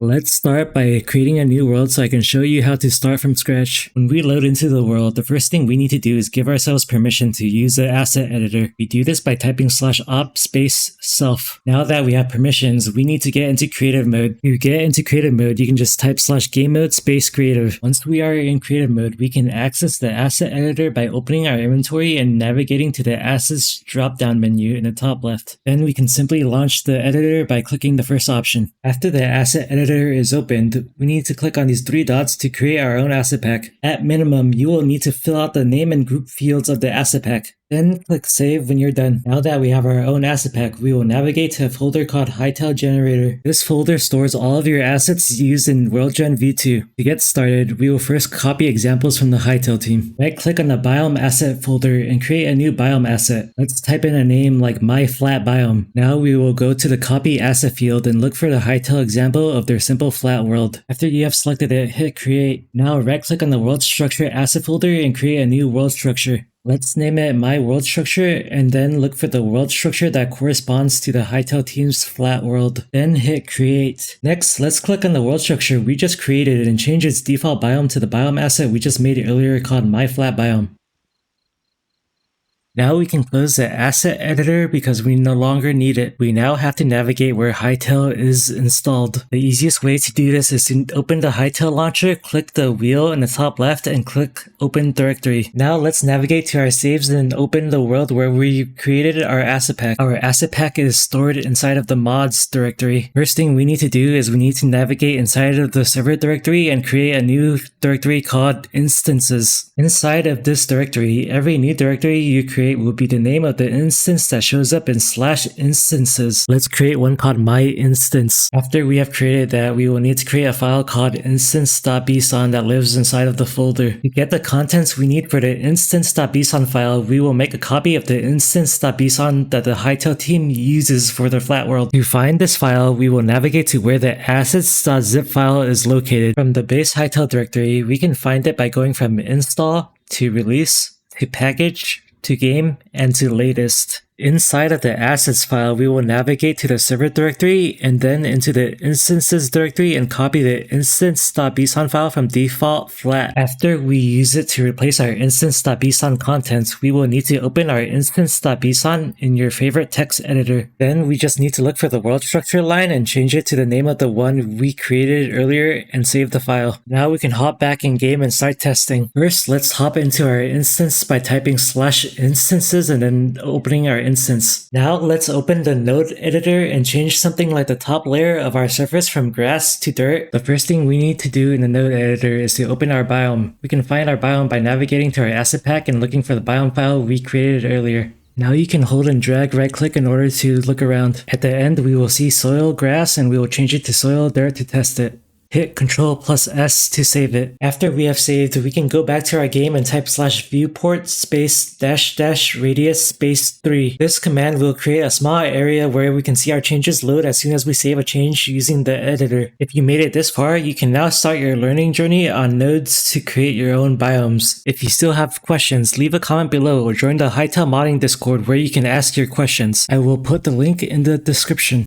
Let's start by creating a new world so I can show you how to start from scratch. When we load into the world, the first thing we need to do is give ourselves permission to use the asset editor. We do this by typing /op space self. Now that we have permissions, we need to get into creative mode. To get into creative mode, you can just type /game mode space creative. Once we are in creative mode, we can access the asset editor by opening our inventory and navigating to the assets drop-down menu in the top left. Then we can simply launch the editor by clicking the first option. After the asset editor is opened, we need to click on these three dots to create our own asset pack. At minimum, you will need to fill out the name and group fields of the asset pack. Then click save when you're done. Now that we have our own asset pack, we will navigate to a folder called Hytale generator. This folder stores all of your assets used in WorldGen V2. To get started, we will first copy examples from the Hytale team. Right click on the biome asset folder and create a new biome asset. Let's type in a name like my flat biome. Now we will go to the copy asset field and look for the Hytale example of their simple flat world. After you have selected it, hit create. Now right click on the world structure asset folder and create a new world structure. Let's name it my world structure and then look for the world structure that corresponds to the Hytale team's flat world. Then hit create. Next, let's click on the world structure we just created and change its default biome to the biome asset we just made earlier called my flat biome. Now we can close the asset editor because we no longer need it. We now have to navigate where Hytale is installed. The easiest way to do this is to open the Hytale launcher, click the wheel in the top left and click open directory. Now let's navigate to our saves and open the world where we created our asset pack. Our asset pack is stored inside of the mods directory. First thing we need to do is we need to navigate inside of the server directory and create a new directory called instances. Inside of this directory, every new directory you create will be the name of the instance that shows up in /instances. Let's create one called my instance. After we have created that, we will need to create a file called instance.bson that lives inside of the folder. To get the contents we need for the instance.bson file, we will make a copy of the instance.bson that the Hytale team uses for their flat world. To find this file, we will navigate to where the assets.zip file is located. From the base Hytale directory, we can find it by going from install to release to package to game and to latest. Inside of the assets file, we will navigate to the server directory and then into the instances directory and copy the instance.bson file from default flat. After we use it to replace our instance.bson contents, we will need to open our instance.bson in your favorite text editor. Then we just need to look for the world structure line and change it to the name of the one we created earlier and save the file. Now we can hop back in game and start testing. First, let's hop into our instance by typing /instances and then opening our instance. Now let's open the node editor and change something like the top layer of our surface from grass to dirt. The first thing we need to do in the node editor is to open our biome. We can find our biome by navigating to our asset pack and looking for the biome file we created earlier. Now you can hold and drag right click in order to look around. At the end we will see soil grass and we will change it to soil dirt to test it. Hit Ctrl+S to save it. After we have saved, we can go back to our game and type /viewport space -- radius space 3. This command will create a small area where we can see our changes load as soon as we save a change using the editor. If you made it this far, you can now start your learning journey on nodes to create your own biomes. If you still have questions, leave a comment below or join the Hytale modding Discord where you can ask your questions. I will put the link in the description.